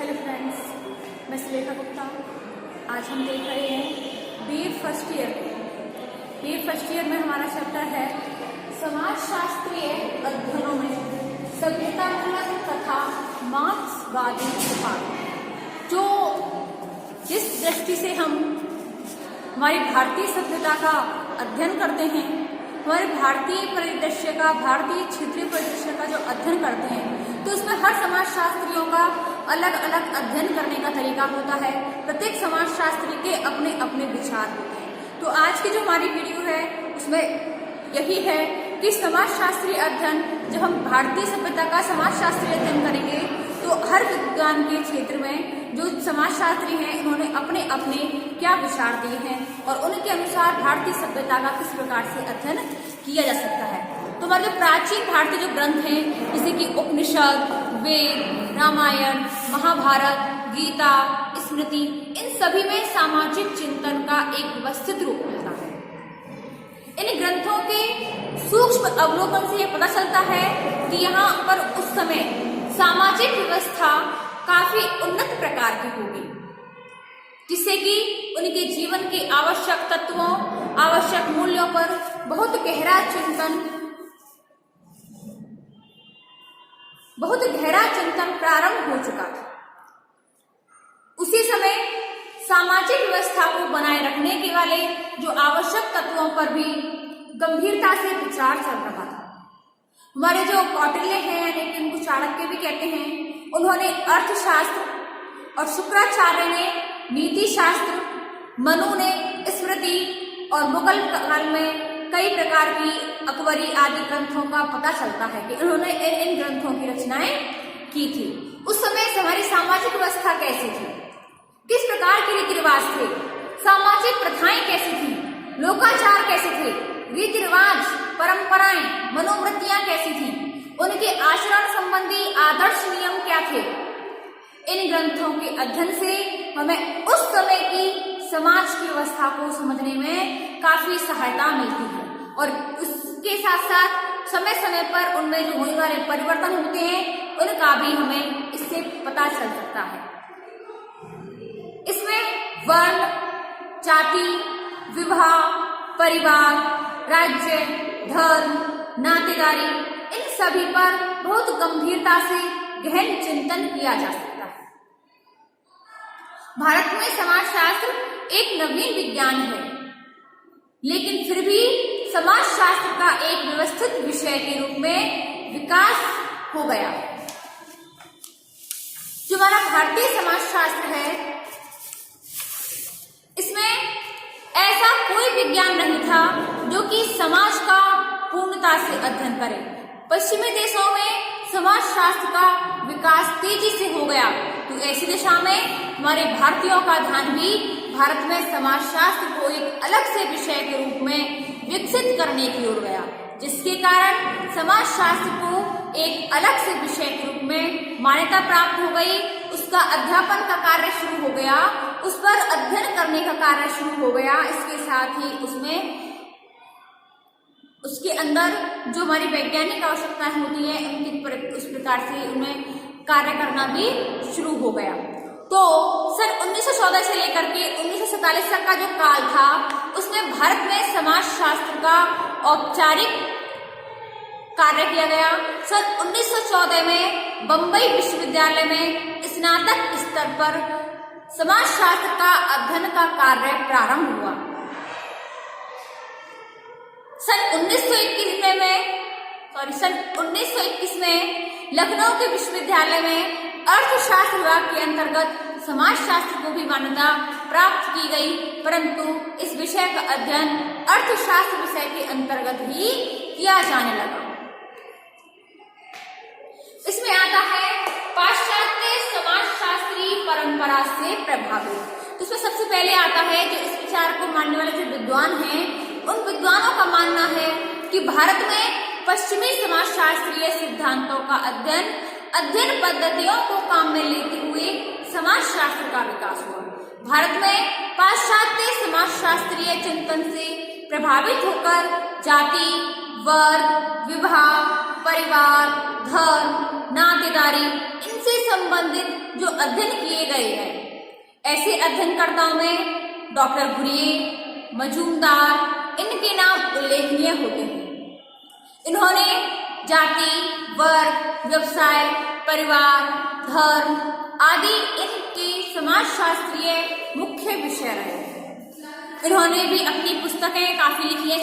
Hello friends, मैं सुलेखा गुप्ता। आज हम देख रहे हैं BA first year. BA first year में हमारा चैप्टर है समाजशास्त्रीय अध्ययनों में सभ्यतामूलक तथा मार्क्सवादी सिद्धांत। जो जिस दृष्टि से हम हमारी भारतीय सभ्यता का अध्ययन करते हैं, हमारे भारतीय परिदृश्य का, भारतीय क्षेत्रीय परिदृश्य का जो अध्ययन करते हैं, तो उसमें हर समाजशास्त्रियों का अलग अलग अध्ययन करने का तरीका होता है। प्रत्येक समाजशास्त्री के अपने अपने विचार होते हैं। तो आज की जो हमारी वीडियो है उसमें यही है कि समाजशास्त्रीय अध्ययन, जब हम भारतीय सभ्यता का समाजशास्त्रीय अध्ययन करेंगे तो हर विज्ञान के क्षेत्र में जो समाजशास्त्री हैं उन्होंने अपने अपने क्या विचार दिए हैं और उनके अनुसार भारतीय सभ्यता का किस प्रकार से अध्ययन किया जा सकता है। तो हमारे जो प्राचीन भारतीय जो ग्रंथ हैं, जैसे कि उपनिषद, वेद, रामायण, महाभारत, गीता, स्मृति, इन सभी में सामाजिक चिंतन का एक व्यवस्थित रूप मिलता है। इन ग्रंथों के सूक्ष्म अवलोकन से यह पता चलता है कि यहाँ पर उस समय सामाजिक व्यवस्था काफी उन्नत प्रकार की होगी, जिससे कि उनके जीवन के आवश्यक तत्वों, आवश्यक मूल्यों पर बहुत गहरा चिंतन प्रारंभ हो चुका था। उसी समय सामाजिक व्यवस्था को बनाए रखने के वाले जो आवश्यक तत्वों पर भी गंभीरता से विचार चल रहा था। हमारे जो कौटिल्य हैं, यानी कि उनको चाणक्य भी कहते हैं, उन्होंने अर्थशास्त्र और शुक्राचार्य ने नीति शास्त्र, मनु ने स्मृति और मुगल काल में कई प्रकार की अकबरी आदि ग्रंथों का पता चलता है कि उन्होंने इन ग्रंथों की रचनाएं की थी। उस समय हमारी सामाजिक व्यवस्था कैसी थी, किस प्रकार के रीति रिवाज थे, सामाजिक प्रथाएं कैसी थी, लोकाचार कैसे थे, रीति रिवाज, परंपराएं, मनोवृत्तियां कैसी थी, उनके आचरण संबंधी आदर्श नियम क्या थे। इन ग्रंथों के अध्ययन से हमें उस समय की समाज की व्यवस्था को समझने में काफी सहायता मिलती है और उसके साथ साथ समय समय पर उनमें जो होने वाले परिवर्तन होते हैं उनका भी हमें इससे पता चल सकता है। इसमें वर्ण, जाति, विवाह, परिवार, राज्य, धर्म, नातेदारी, इन सभी पर बहुत गंभीरता से गहन चिंतन किया जा सकता है। भारत में समाजशास्त्र एक नवीन विज्ञान है, लेकिन फिर भी समाजशास्त्र का एक व्यवस्थित विषय के रूप में विकास हो गया। जो हमारा भारतीय समाजशास्त्र है, इसमें ऐसा कोई विज्ञान नहीं था जो कि समाज का पूर्णता से अध्ययन करे। पश्चिमी देशों में समाजशास्त्र का विकास तेजी से हो गया, तो ऐसी दिशा में हमारे भारतीयों का ध्यान भी भारत में समाजशास्त्र को एक अलग से विषय के रूप में विकसित करने की ओर गया, जिसके कारण समाजशास्त्र को एक अलग से विषय के रूप में मान्यता प्राप्त हो गई। उसका अध्यापन का कार्य शुरू हो गया, उस पर अध्ययन करने का कार्य शुरू हो गया। इसके साथ ही उसके अंदर जो हमारी वैज्ञानिक आवश्यकताएं होती हैं उनकी उस प्रकार से उनमें कार्य करना भी शुरू हो गया। तो सन 1914 से लेकर के 1947 तक का जो काल था, उसमें भारत में समाजशास्त्र का औपचारिक कार्य किया गया। सन 1914 में बंबई विश्वविद्यालय में स्नातक स्तर पर समाजशास्त्र का अध्ययन का कार्य प्रारंभ हुआ। सन 1921 में लखनऊ के विश्वविद्यालय में अर्थशास्त्र विभाग के अंतर्गत समाजशास्त्र को भी मान्यता प्राप्त की गई, परंतु इस विषय का अध्ययन अर्थशास्त्र विषय के अंतर्गत ही किया जाने लगा। इसमें आता है पाश्चात्य समाजशास्त्री परंपरा से प्रभावित। तो इसमें सबसे पहले आता है जो इस विचार को मानने वाले जो विद्वान हैं, उन विद्वानों का मानना है कि भारत में पश्चिमी समाजशास्त्रीय सिद्धांतों का अध्ययन पद्धतियों को काम में लेते हुए समाजशास्त्र का विकास हुआ। भारत में पाश्चात्य समाजशास्त्रीय चिंतन से प्रभावित होकर जाति, वर्ग, विवाह, परिवार, धर्म, नातेदारी, इन इनसे संबंधित जो अध्ययन किए गए हैं, ऐसे अध्ययनकर्ताओं में डॉक्टर घुरिये, मजूमदार, इनके नाम उल्लेखनीय होते हैं। इन्होंने जाति, वर्ग, व्यवसाय, परिवार, धर्म आदि इनके समाजशास्त्रीय मुख्य विषय रहे हैं। इन्होंने भी अपनी पुस्तकें काफी लिखी है,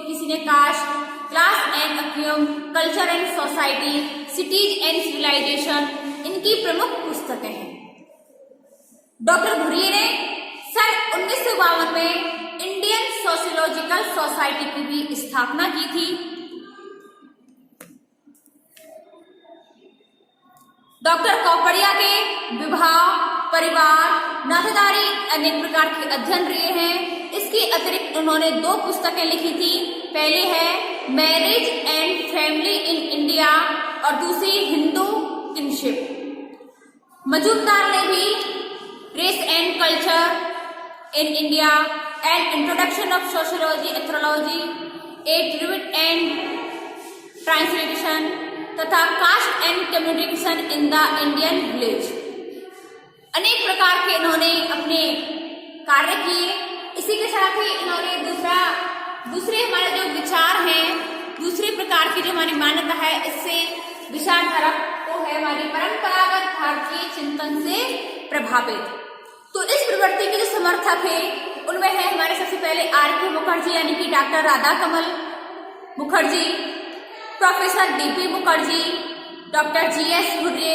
किसी ने caste, class and occupation, culture and society, cities and civilization इनकी प्रमुख पुस्तकें हैं। डॉक्टर घुरिये ने सन 1952 में इंडियन सोशियोलॉजिकल सोसाइटी की भी स्थापना की थी। डॉक्टर कौपड़िया के विवाह, परिवार, नातेदारी अनेक प्रकार के अध्ययन रहे हैं। इसके अतिरिक्त उन्होंने 2 पुस्तकें लिखी थी। पहले है marriage and family in India और दूसरी हिंदू किनशिप। मजूमदार ने भी race and culture in India and introduction of sociology anthropology, a tribute and translation तथा caste and communication in the Indian village अनेक प्रकार के इन्होंने अपने कार्य किए। इसी के साथ ही इन्होंने दूसरे हमारे जो विचार हैं, दूसरे प्रकार की जो हमारी मान्यता है, इससे विचारधारा को है हमारी परंपरागत भारतीय चिंतन से प्रभावित। तो इस प्रवृत्ति के जो समर्थक है उनमें है हमारे सबसे पहले R.K. मुखर्जी यानी कि doctor Radha Kamal Mukherjee, professor D.P. Mukherjee, doctor G.S. Ghurye,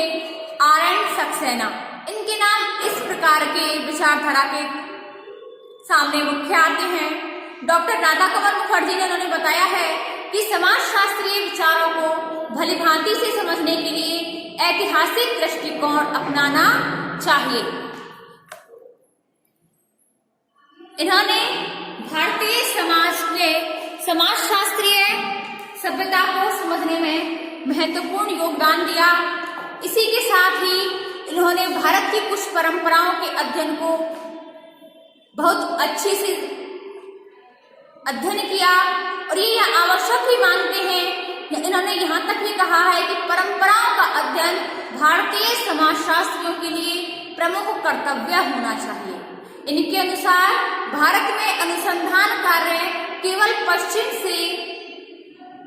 R.N. Saxena. इनके नाम इस प्रकार के विचारधारा के सामने मुख्य आते हैं। डॉक्टर राधा कमल मुखर्जी ने उन्होंने बताया है कि समाजशास्त्रीय विचारों को भलीभांति से समझने के लिए ऐतिहासिक दृष्टिकोण अपनाना चाहिए। इन्होंने भारतीय समाज में समाजशास्त्रीय सभ्यता को समझने में महत्वपूर्ण योगदान दिया। इसी के साथ ही इन्होंने भारत की कुछ परंपराओं के अध्ययन को बहुत अच्छे से अध्ययन किया और ये आवश्यक भी मानते हैं। इन्होंने यहाँ तक भी कहा है कि परंपराओं का अध्ययन भारतीय समाजशास्त्रियों के लिए प्रमुख कर्तव्य होना चाहिए। इनके अनुसार भारत में अनुसंधान कार्य केवल पश्चिम से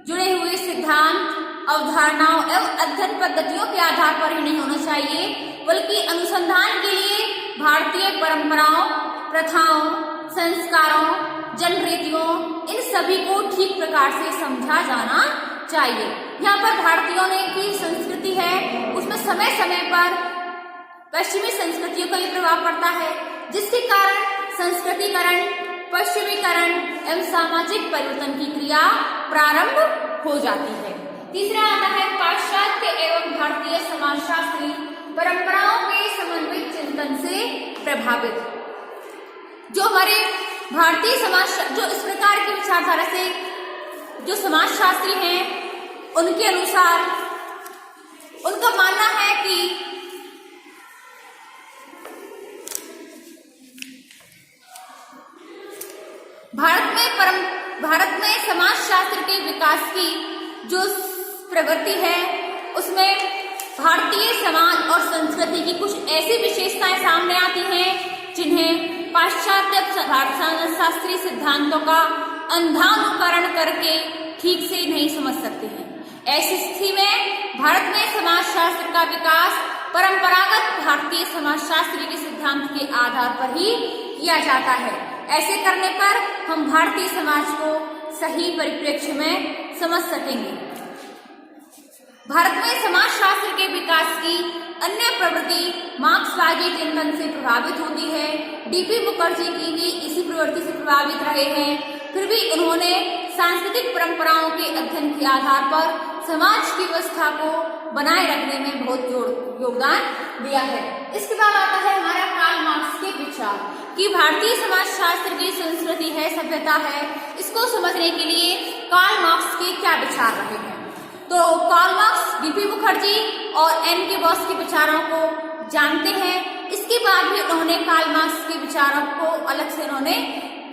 जुड़े हुए सिद्धांत, अवधारणाओं एवं अध्ययन पद्धतियों के आधार पर ही नहीं होना चाहिए, बल्कि अनुसंधान के लिए भारतीय परंपराओं, प्रथाओं, संस्कारों, जनरीतियों इन सभी को ठीक प्रकार से समझा जाना चाहिए। यहाँ पर भारतीयों ने की संस्कृति है उसमें समय समय पर पश्चिमी संस्कृतियों का भी प्रभाव पड़ता है, जिसके कारण संस्कृतिकरण, पश्चिमीकरण एवं सामाजिक परिवर्तन की क्रिया प्रारंभ हो जाती है। तीसरा आता है पाश्चात्य एवं भारतीय समाजशास्त्री परंपराओं के समन्वित चिंतन से प्रभावित। जो हमारे भारतीय समाज जो इस प्रकार की विचारधारा से जो समाजशास्त्री हैं उनके अनुसार उनका मानना है कि भारत में समाजशास्त्र के विकास की जो प्रवृत्ति है उसमें भारतीय समाज और संस्कृति की कुछ ऐसी विशेषताएं सामने आती हैं जिन्हें पाश्चात्य शास्त्रीय सिद्धांतों का अंधानुकरण करके ठीक से नहीं समझ सकते हैं। ऐसी स्थिति में भारत में समाजशास्त्र का विकास परंपरागत भारतीय समाजशास्त्र के सिद्धांत के आधार पर ही किया जाता है। ऐसे करने पर हम भारतीय समाज को सही परिप्रेक्ष्य में समझ सकेंगे। भारत में समाजशास्त्र के विकास की अन्य प्रवृत्ति मार्क्सवादी चिंतन से प्रभावित होती है। D.P. मुखर्जी की भी इसी प्रवृत्ति से प्रभावित रहे हैं। फिर भी उन्होंने सांस्कृतिक परंपराओं के अध्ययन के आधार पर समाज की व्यवस्था को बनाए रखने में बहुत योगदान दिया है। इसके बाद आता है हमारा कार्ल मार्क्स के विचार कि भारतीय समाजशास्त्र की संस्कृति है, सभ्यता है, इसको समझने के लिए कार्ल मार्क्स के क्या विचार रहे हैं। तो कार्ल मार्क्स D.P. मुखर्जी और N.K. बोस के विचारों को जानते हैं। इसके बाद भी उन्होंने कार्ल मार्क्स के विचारों को अलग से उन्होंने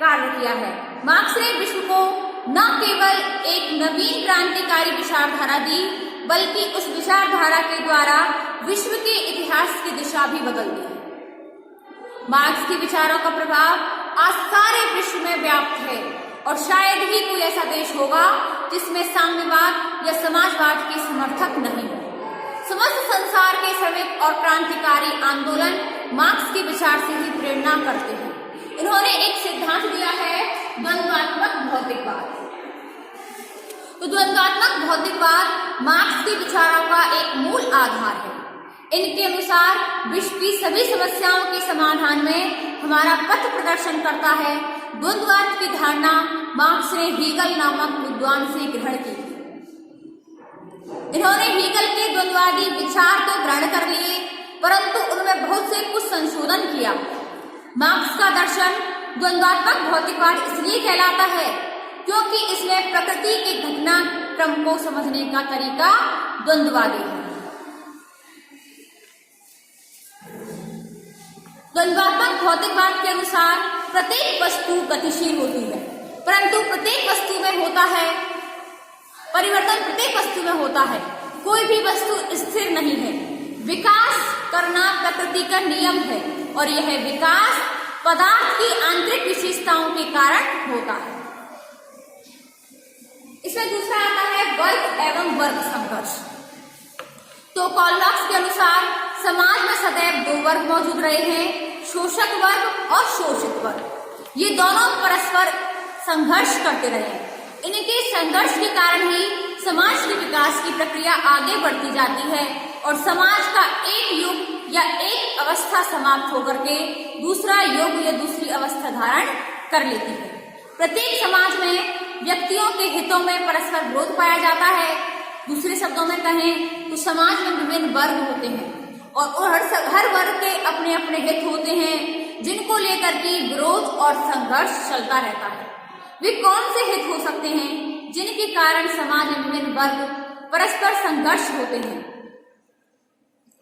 कार्य किया है। मार्क्स ने विश्व को न केवल एक नवीन क्रांतिकारी विचारधारा दी, बल्कि उस विचारधारा के द्वारा विश्व के इतिहास की दिशा भी बदल दी है। मार्क्स के विचारों का प्रभाव आज सारे विश्व में व्याप्त है और शायद ही कोई ऐसा देश होगा जिसमें साम्यवाद या समाजवाद के समर्थक नहीं हो। समस्त संसार के श्रमिक और क्रांतिकारी आंदोलन मार्क्स के विचार से ही प्रेरणा करते हैं। इन्होंने एक सिद्धांत दिया है, द्वंद्वात्मक भौतिकवाद। तो द्वंद्वात्मक भौतिकवाद मार्क्स के विचारों का एक मूल आधार है। इनके अनुसार विश्व की सभी समस्याओं के समाधान में हमारा पथ प्रदर्शन करता है। द्वंद्ववाद की धारणा मार्क्स ने हीगल नामक विद्वान से ग्रहण की थी। इन्होंने हीगल के द्वंद्ववादी विचार तो ग्रहण कर लिए, परंतु उनमें बहुत से कुछ संशोधन किया। मार्क्स का दर्शन द्वंद्वात्मक भौतिकवाद इसलिए कहलाता है क्योंकि इसमें प्रकृति के घटना क्रम को समझने का तरीका द्वंद्ववादी है। द्वंद्वात्मक भौतिकवाद के अनुसार प्रत्येक वस्तु गतिशील होती है, परंतु प्रत्येक वस्तु में होता है परिवर्तन, प्रत्येक वस्तु में होता है। कोई भी वस्तु स्थिर नहीं है। विकास करना प्रकृति का नियम है और यह विकास पदार्थ की आंतरिक विशेषताओं के कारण होता है। इसमें दूसरा आता है वर्ग एवं वर्ग संघर्ष। तो कार्ल मार्क्स के अनुसार समाज में सदैव दो वर्ग मौजूद रहे हैं, शोषक वर्ग और शोषित वर्ग। ये दोनों परस्पर संघर्ष करते रहे। इनके संघर्ष के कारण ही समाज के विकास की प्रक्रिया आगे बढ़ती जाती है और समाज का एक युग या एक अवस्था समाप्त होकर के दूसरा युग या दूसरी अवस्था धारण कर लेती है। प्रत्येक समाज में व्यक्तियों के हितों में परस्पर विरोध पाया जाता है। दूसरे शब्दों में कहें तो समाज में विभिन्न वर्ग होते हैं और हर वर्ग के अपने अपने हित होते हैं जिनको लेकर के विरोध और संघर्ष चलता रहता है। वे कौन से हित हो सकते हैं जिनके कारण समाज में विभिन्न वर्ग परस्पर संघर्ष होते हैं?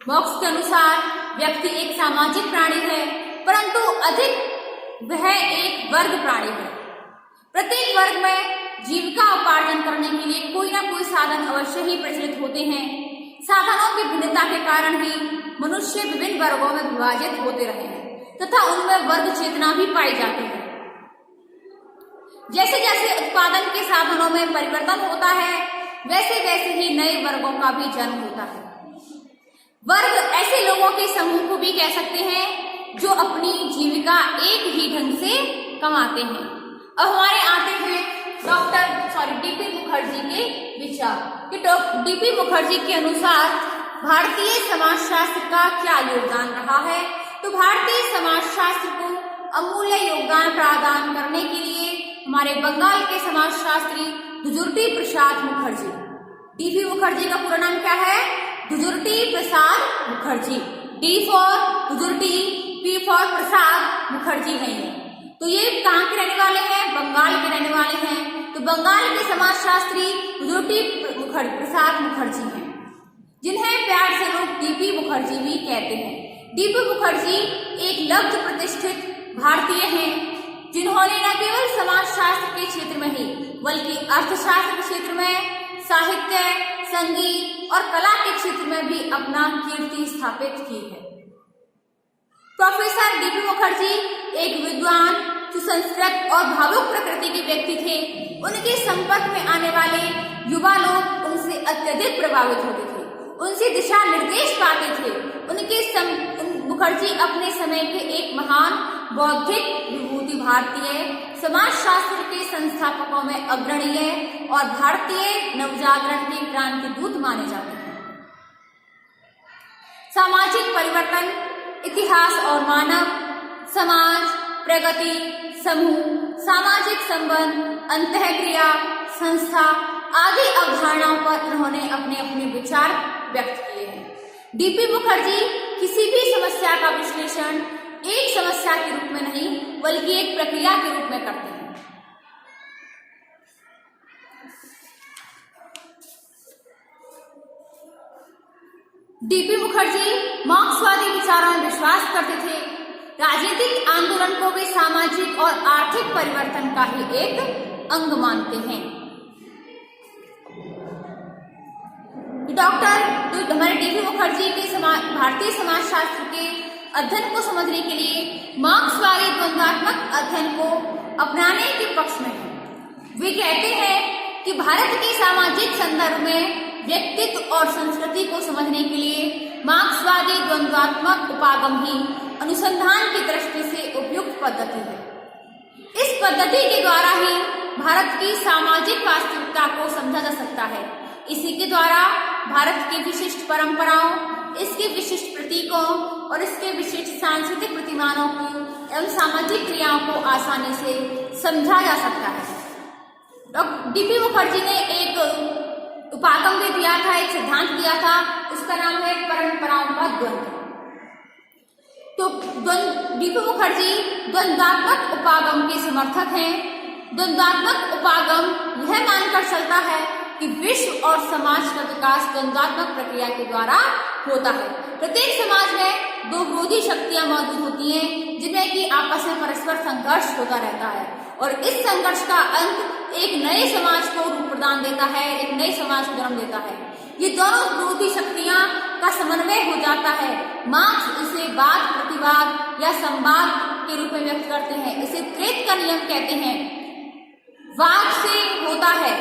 मार्क्स के अनुसार व्यक्ति एक सामाजिक प्राणी है, परंतु अधिक वह एक वर्ग प्राणी है। प्रत्येक वर्ग में जीविका उपार्जन करने के लिए कोई ना कोई साधन अवश्य ही प्रचलित होते हैं। साधनों की भिन्नता के कारण ही मनुष्य विभिन्न वर्गों में विभाजित होते रहे हैं तथा उनमें वर्ग चेतना भी पाई जाती है। जैसे जैसे उत्पादन के साधनों में परिवर्तन होता है, वैसे वैसे ही नए वर्गों का भी जन्म होता है। वर्ग ऐसे लोगों के समूह को भी कह सकते हैं जो अपनी जीविका एक ही ढंग से कमाते हैं। अब हमारे आते हैं डीपी मुखर्जी के विचार कि डीपी मुखर्जी के अनुसार भारतीय समाजशास्त्र का क्या योगदान रहा है। तो भारतीय समाजशास्त्र को अमूल्य योगदान प्रदान करने के लिए हमारे बंगाल के समाजशास्त्री दुजुर्टी प्रसाद मुखर्जी, डीपी मुखर्जी का पूरा नाम क्या है? Dhurjati Prasad Mukherjee. D for Dhurjati, P for Prasad Mukherjee है ये। तो ये कहाँ के रहने वाले हैं? बंगाल के रहने वाले हैं। तो बंगाल के समाजशास्त्री दुजुर्टी प्रसाद मुखर्जी हैं, जिन्हें प्यार से लोग डीपी मुखर्जी भी कहते हैं। डीपी मुखर्जी एक लब्ध प्रतिष्ठित भारतीय हैं जिन्होंने न केवल समाजशास्त्र के क्षेत्र में ही बल्कि अर्थशास्त्र के क्षेत्र में, साहित्य, संगीत और कला के क्षेत्र में भी अपना कीर्ति स्थापित की है। प्रोफेसर डीपी मुखर्जी एक विद्वान, सुसंस्कृत और भावुक प्रकृति के व्यक्ति थे। उनके संपर्क में आने वाले युवा लोग उनसे अत्यधिक प्रभावित होते थे, उनसे दिशा निर्देश पाते थे। मुखर्जी अपने समय के एक महान बौद्धिक विभूति, भारतीय समाजशास्त्र के संस्थापकों में अग्रणीय और भारतीय नवजागरण के क्रांति दूत माने जाते हैं। सामाजिक परिवर्तन, इतिहास और मानव, समाज, प्रगति, समूह, सामाजिक संबंध, अंतःक्रिया, संस्था आदि अवधारणाओं पर उन्होंने अपने अपने विचार व्यक्त किए हैं। डीपी मुखर्जी किसी भी समस्या का विश्लेषण एक समस्या के रूप में नहीं बल्कि एक प्रक्रिया के रूप में करते हैं। डीपी मुखर्जी मार्क्सवादी विचारों में विश्वास करते थे। राजनीतिक आंदोलन को वे सामाजिक और आर्थिक परिवर्तन का ही एक अंग मानते हैं। हमारे डीपी मुखर्जी के भारतीय समाजशास्त्र के अध्ययन को समझने के लिए मार्क्सवादी द्वंद्वात्मक अध्ययन को अपनाने के पक्ष में है। वे कहते हैं कि भारत के सामाजिक संदर्भ में व्यक्तित्व और संस्कृति को समझने के लिए मार्क्सवादी द्वंद्वात्मक उपागम ही अनुसंधान की दृष्टि से उपयुक्त पद्धति है। इस पद्धति के द्वारा ही भारत की सामाजिक वास्तविकता को समझा जा सकता है। इसी के द्वारा भारत की विशिष्ट परंपराओं, इसके विशिष्ट प्रतीकों और इसके विशिष्ट सांस्कृतिक प्रतिमानों की एवं सामाजिक क्रियाओं को आसानी से समझा जा सकता है। डॉक्टर डीपी मुखर्जी ने एक उपागम भी दिया था, एक सिद्धांत दिया था, उसका नाम है परंपराओं का द्वंद्व। तो डीपी मुखर्जी द्वंद्वात्मक उपागम के समर्थक हैं। द्वंद्वात्मक उपागम यह मानकर चलता है कि विश्व और समाज का विकास द्वंद्वात्मक प्रक्रिया के द्वारा होता है। प्रत्येक समाज में दो विरोधी शक्तियां मौजूद होती हैं, जिनमें कि आपस में परस्पर संघर्ष होता रहता है और इस संघर्ष का अंत एक नए समाज को रूप प्रदान देता है, एक नए समाज को जन्म देता है। ये दोनों विरोधी शक्तियां का समन्वय हो जाता है। मार्क्स इसे वाद प्रतिवाद या संवाद के रूप में व्यक्त करते हैं। इसे त्रेत का नियम कहते हैं। वाद से होता है,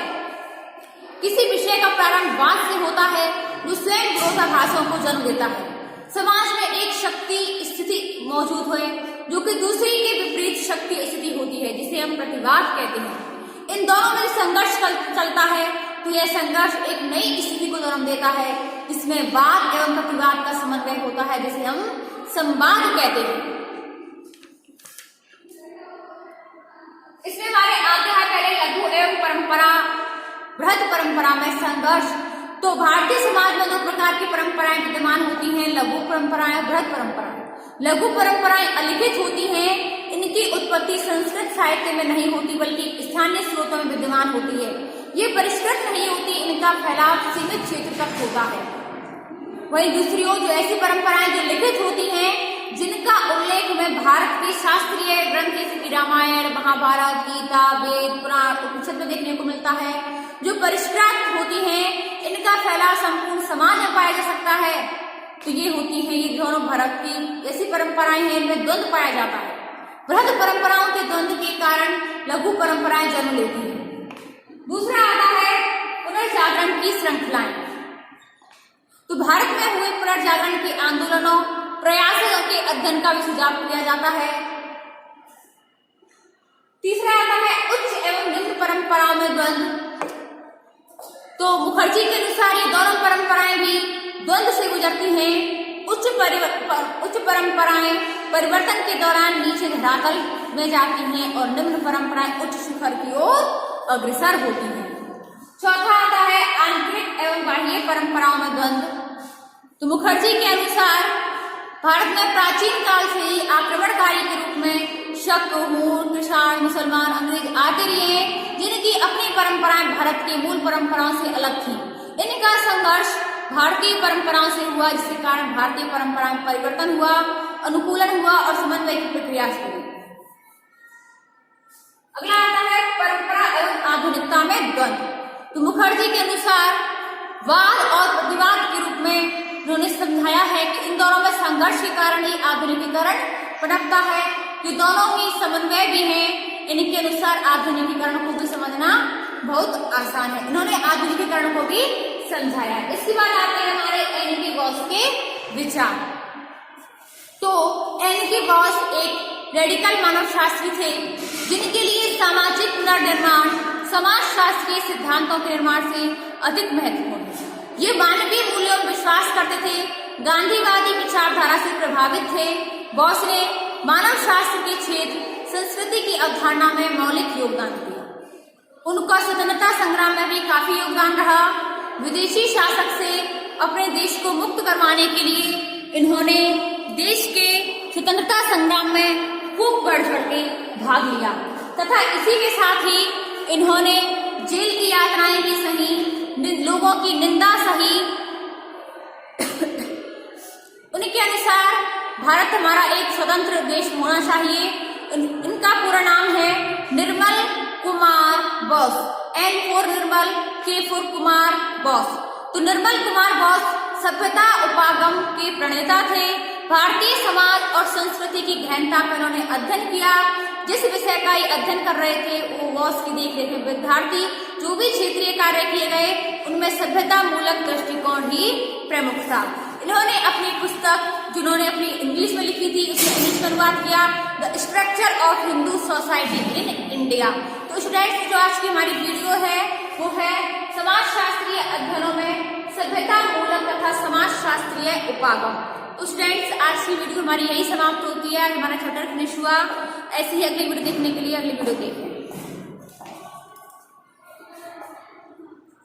किसी विषय का प्रारंभ वाद से होता है जो स्वयं विरोधाभासों को जन्म देता है। समाज में एक शक्ति स्थिति मौजूद है जो कि दूसरी के विपरीत शक्ति स्थिति होती है, जिसे हम प्रतिवाद कहते हैं। इन दोनों में संघर्ष चलता है तो यह संघर्ष एक नई स्थिति को जन्म देता है, जिसमें वाद एवं प्रतिवाद का समन्वय होता है, जिसे हम संवाद कहते हैं। इसमें हमारे आते हैं पहले लघु एवं परंपरा, बृहद परंपरा में संघर्ष। तो भारतीय समाज में दो प्रकार की परंपराएं विद्यमान होती हैं, लघु परंपराएं, बृहद परंपराएं। लघु परंपराएं अलिखित होती हैं, इनकी उत्पत्ति संस्कृत साहित्य में नहीं होती बल्कि स्थानीय स्रोतों में विद्यमान होती है। ये परिष्कृत नहीं होती, इनका फैलाव सीमित क्षेत्र तक होता है। वहीं दूसरी ओर जो ऐसी परंपराएं जो लिखित होती हैं, जिनका उल्लेख में भारत के शास्त्रीय ग्रंथ जैसे कि रामायण, महाभारत, गीता, वेद, पुराण, उपनिषद में देखने को मिलता है, जो परिष्कृत होती हैं, इनका फैलाव संपूर्ण समाज में पाया जा सकता है। तो ये होती है, ये दोनों भारत की ऐसी परंपराएं हैं, इनमें द्वंद्व पाया जाता है। बृहद परंपराओं के द्वंद्व के कारण लघु परंपराएं जन्म लेती हैं। दूसरा आता है पुनर्जागरण की श्रृंखलाएं। तो भारत में हुए पुनर्जागरण के आंदोलनों, प्रयासों के अध्ययन का भी सुझाव दिया जाता है। तीसरा आता है उच्च एवं निम्न परंपराओं में द्वंद्व। तो मुखर्जी के अनुसार ये दोनों परंपराएं भी द्वंद्व से गुजरती हैं। उच्च परंपराएं परिवर्तन के दौरान नीचे धरातल में जाती हैं और निम्न परंपराएं उच्च शिखर की ओर अग्रसर होती हैं। चौथा आता है आंतरिक एवं बाह्य परंपराओं में द्वंद्व। तो मुखर्जी के अनुसार भारत में प्राचीन काल से ही आक्रमणकारी के रूप में शक, हूण, कृषाण, मुसलमान, अंग्रेज आते रहे, जिनकी अपनी परंपराएं भारत की मूल परंपराओं से अलग थी। इनका संघर्ष भारतीय परंपराओं से हुआ, जिसके कारण भारतीय परंपराएं में परिवर्तन हुआ, अनुकूलन हुआ और समन्वय की प्रक्रिया शुरू हुई। अगला आता है परंपरा एवं आधुनिकता में द्वंद्व। तो मुखर्जी के अनुसार वाद और प्रतिवाद के रूप में उन्होंने समझाया है कि इन दोनों में संघर्ष के कारण ही आधुनिकीकरण पनपता है। ये दोनों ही समन्वय भी हैं। इनके अनुसार आधुनिकीकरण को भी समझना बहुत आसान है। इन्होंने आधुनिकीकरण को भी समझाया। इसके बाद आते हैं हमारे एन.के. बोस के विचार। तो एन.के. बोस एक रेडिकल मानवशास्त्री थे, जिनके लिए सामाजिक पुनर्निर्माण समाजशास्त्रीय सिद्धांतों के निर्माण से अधिक महत्वपूर्ण है। ये मानवीय मूल्यों में विश्वास करते थे, गांधीवादी विचारधारा से प्रभावित थे। बोस ने मानव शास्त्र के क्षेत्र संस्कृति की अवधारणा में मौलिक योगदान दिया। उनका स्वतंत्रता संग्राम में भी काफी योगदान रहा। विदेशी शासक से अपने देश को मुक्त करवाने के लिए इन्होंने देश के स्वतंत्रता संग्राम में खूब बढ़ चढ़ के भाग लिया तथा इसी के साथ ही इन्होंने जेल की यातनाएं भी सही, लोगों की निंदा सही। उनके अनुसार भारत हमारा एक स्वतंत्र देश होना चाहिए। इनका पूरा नाम है Nirmal Kumar Bose, N for Nirmal, K for Kumar Bose. तो निर्मल कुमार बोस सभ्यता उपागम के प्रणेता थे। भारतीय समाज और संस्कृति की गहनता का इन्होंने अध्ययन किया। जिस विषय का ये अध्ययन कर रहे थे वो उसकी देखरेख में विद्यार्थी जो भी क्षेत्रीय कार्य किए गए उनमें सभ्यता मूलक दृष्टिकोण ही प्रमुख था। इन्होंने अपनी पुस्तक जिन्होंने अपनी इंग्लिश में लिखी थी उसमें इंग्लिश में अनुवाद किया, the structure of Hindu society in India. तो स्टूडेंट्स जो आज की हमारी वीडियो है वो है समाजशास्त्रीय अध्ययनों में सभ्यता मूलक तथा समाजशास्त्रीय उपागम। तो स्टूडेंट्स आज की वीडियो हमारी यही समाप्त होती है। हमारा चैप्टर फिनिश हुआ। ऐसी ही अगली वीडियो देखने के लिए अगली वीडियो देखें।